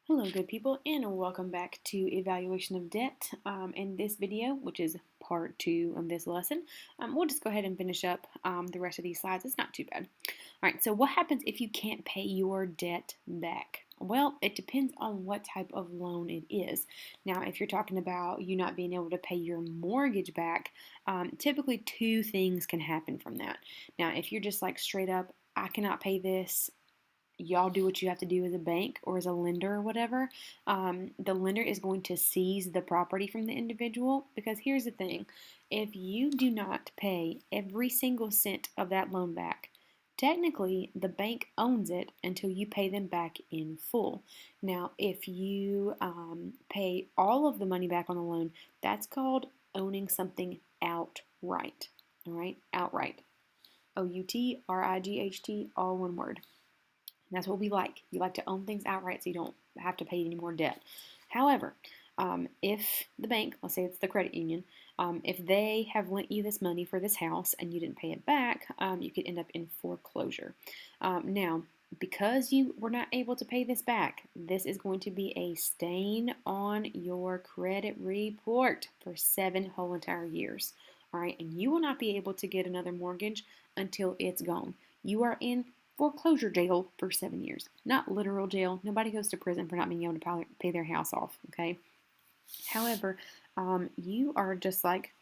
Hello, good people, and welcome back to Evaluation of Debt. In this video, which is part 2 of this lesson, we'll just go ahead and finish up the rest of these slides. It's not too bad. All right, so what happens if you can't pay your debt back? Well, it depends on what type of loan it is. Now, if you're talking about you not being able to pay your mortgage back, typically two things can happen from that. Now, if you're just like straight up, I cannot pay this, y'all do what you have to do as a bank or as a lender or whatever. The lender is going to seize the property from the individual, because here's the thing: if you do not pay every single cent of that loan back, technically the bank owns it until you pay them back in full. Now, if you pay all of the money back on the loan, that's called owning something outright. All right, outright. OUTRIGHT, all one word. That's what we like. You like to own things outright so you don't have to pay any more debt. However, if the bank, let's say it's the credit union, if they have lent you this money for this house and you didn't pay it back, you could end up in foreclosure. Now, because you were not able to pay this back, this is going to be a stain on your credit report for 7 whole entire years. All right, and you will not be able to get another mortgage until it's gone. You are in foreclosure jail for 7 years. Not literal jail. Nobody goes to prison for not being able to pay their house off, okay? However, you are just like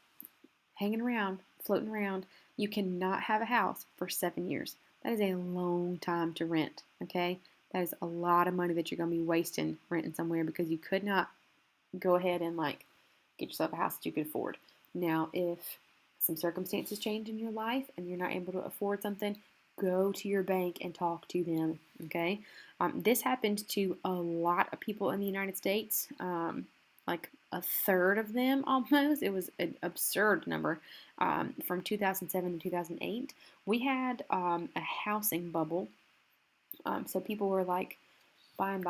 hanging around, floating around. You cannot have a house for 7 years. That is a long time to rent, okay? That is a lot of money that you're going to be wasting renting somewhere because you could not go ahead and like get yourself a house that you could afford. Now, if some circumstances change in your life and you're not able to afford something, go to your bank and talk to them, okay? This happened to a lot of people in the United States, like a third of them almost. It was an absurd number. From 2007 to 2008, we had a housing bubble. So people were like buying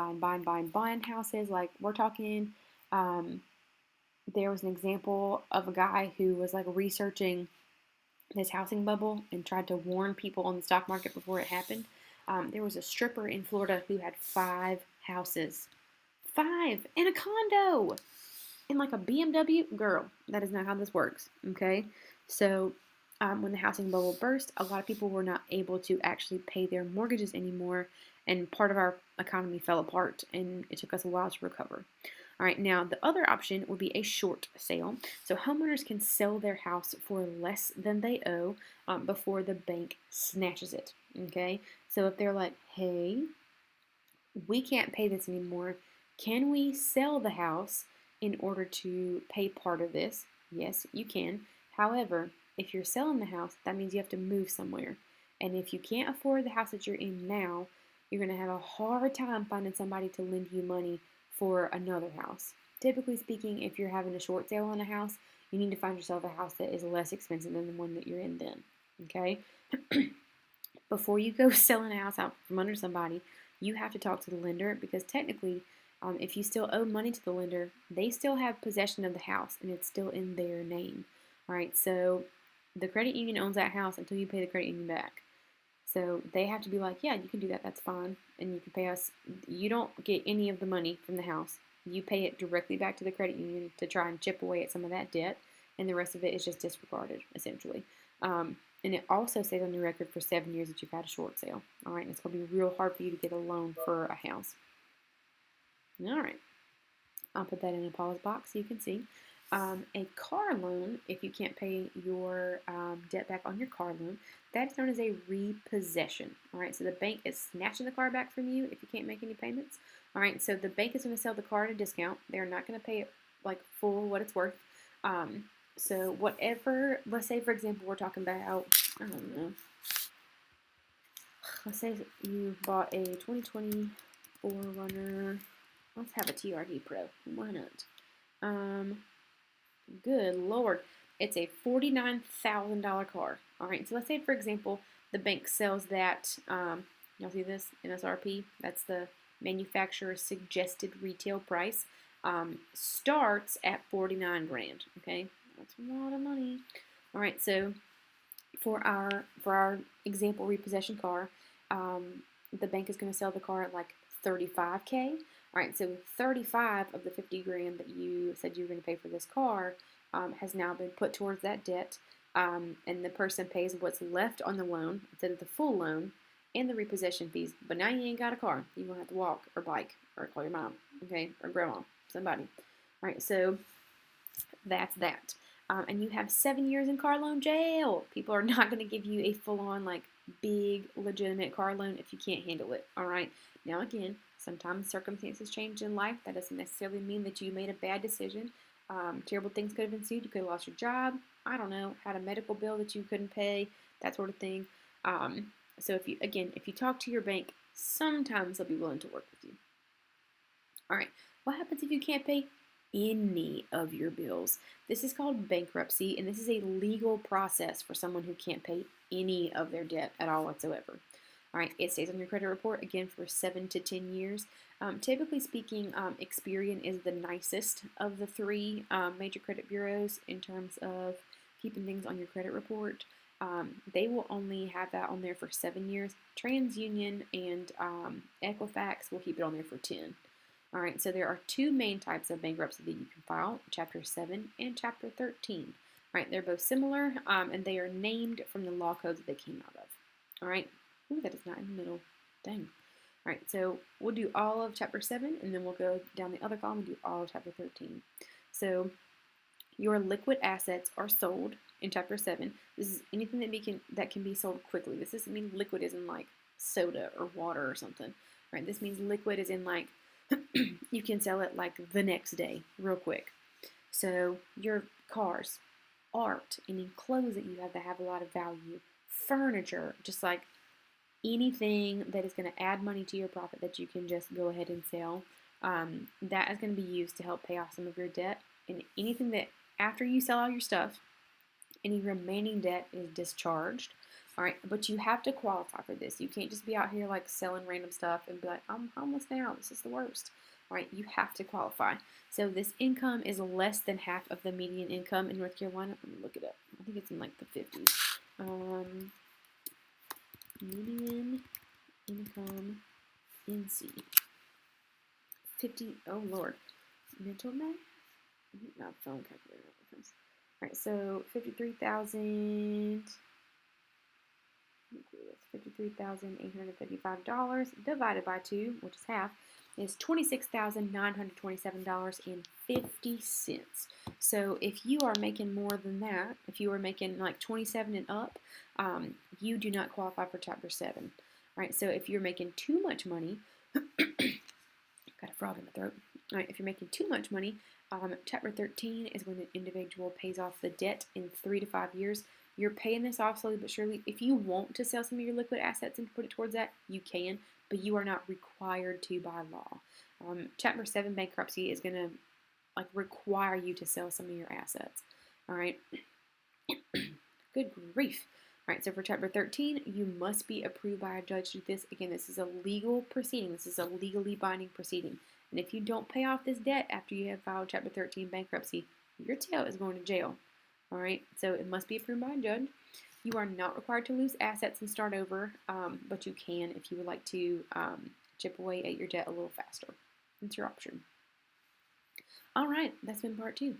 houses. Like we're talking, there was an example of a guy who was like researching this housing bubble and tried to warn people on the stock market before it happened. There was a stripper in Florida who had 5 houses. 5 in a condo in like a BMW. Girl, that is not how this works, okay? So when the housing bubble burst, a lot of people were not able to actually pay their mortgages anymore, and part of our economy fell apart, and it took us a while to recover. All right, now the other option would be a short sale. So homeowners can sell their house for less than they owe before the bank snatches it. Okay, so if they're like, hey, we can't pay this anymore, can we sell the house in order to pay part of this? Yes, you can. However, if you're selling the house, that means you have to move somewhere. And if you can't afford the house that you're in now, you're going to have a hard time finding somebody to lend you money for another house. Typically speaking, if you're having a short sale on a house, you need to find yourself a house that is less expensive than the one that you're in then. Okay? Before you go selling a house out from under somebody, you have to talk to the lender, because technically, if you still owe money to the lender, they still have possession of the house and it's still in their name. All right, so the credit union owns that house until you pay the credit union back. So they have to be like, yeah, you can do that. That's fine. And you can pay us. You don't get any of the money from the house. You pay it directly back to the credit union to try and chip away at some of that debt. And the rest of it is just disregarded, essentially. And it also says on your record for 7 years that you've had a short sale. All right. And it's going to be real hard for you to get a loan for a house. All right. I'll put that in a pause box so you can see. A car loan, if you can't pay your debt back on your car loan, that's known as a repossession. All right, so the bank is snatching the car back from you if you can't make any payments. All right, so the bank is going to sell the car at a discount. They're not going to pay it like full what it's worth. So whatever, let's say for example, we're talking about, I don't know, let's say you bought a 2020 4Runner. Let's have a TRD Pro. Why not? Good Lord. It's a $49,000 car. All right, so let's say, for example, the bank sells that, y'all see this, MSRP? That's the manufacturer's suggested retail price. Starts at 49 grand, okay? That's a lot of money. All right, so for our example repossession car, the bank is going to sell the car at like 35K. All right, so 35 of the 50 grand that you said you were going to pay for this car has now been put towards that debt, and the person pays what's left on the loan instead of the full loan and the repossession fees. But now you ain't got a car. You're going to have to walk or bike or call your mom, okay, or grandma, somebody. All right, so that's that. And you have 7 years in car loan jail. People are not going to give you a full-on, like, big, legitimate car loan if you can't handle it. All right. Now, again, sometimes circumstances change in life. That doesn't necessarily mean that you made a bad decision. Terrible things could have ensued. You could have lost your job. I don't know. Had a medical bill that you couldn't pay. That sort of thing. So if you talk to your bank, sometimes they'll be willing to work with you. All right. What happens if you can't pay any of your bills? This is called bankruptcy, and this is a legal process for someone who can't pay any of their debt at all whatsoever. All right, it stays on your credit report again for 7 to 10 years. Typically speaking, Experian is the nicest of the three major credit bureaus in terms of keeping things on your credit report. They will only have that on there for 7 years. TransUnion and Equifax will keep it on there for 10. All right, so there are two main types of bankruptcy that you can file, Chapter 7 and Chapter 13. All right, they're both similar, and they are named from the law codes that they came out of. All right, ooh, that is not in the middle. Dang. All right, so we'll do all of Chapter 7, and then we'll go down the other column and do all of Chapter 13. So your liquid assets are sold in Chapter 7. This is anything that can be sold quickly. This doesn't mean liquid is in like soda or water or something. All right, this means liquid is in like you can sell it like the next day, real quick. So your cars, art, any clothes that you have that have a lot of value, furniture, just like anything that is going to add money to your profit that you can just go ahead and sell, that is going to be used to help pay off some of your debt. And anything that after you sell all your stuff, any remaining debt is discharged. All right, but you have to qualify for this. You can't just be out here like selling random stuff and be like, I'm homeless now. This is the worst. All right, you have to qualify. So this income is less than half of the median income in North Carolina. Let me look it up. I think it's in like the 50s. Median income NC. 50. Oh Lord, mental math. Not phone calculator. All right, so 53,000. $53,855 divided by 2, which is half, is $26,927.50. So if you are making more than that, if you are making like 27 and up, you do not qualify for Chapter 7. All right, so if you're making too much money, got a frog in my throat. All right, if you're making too much money, Chapter 13 is when the individual pays off the debt in 3 to 5 years. You're paying this off slowly but surely. If you want to sell some of your liquid assets and put it towards that, you can, but you are not required to by law. Chapter 7 bankruptcy is going to require you to sell some of your assets. All right. Good grief. All right, so for Chapter 13, you must be approved by a judge to do this. Again, this is a legal proceeding. This is a legally binding proceeding. And if you don't pay off this debt after you have filed Chapter 13 bankruptcy, your tail is going to jail. All right, so it must be approved by a judge. You are not required to lose assets and start over, but you can if you would like to chip away at your debt a little faster. It's your option. All right, that's been part 2.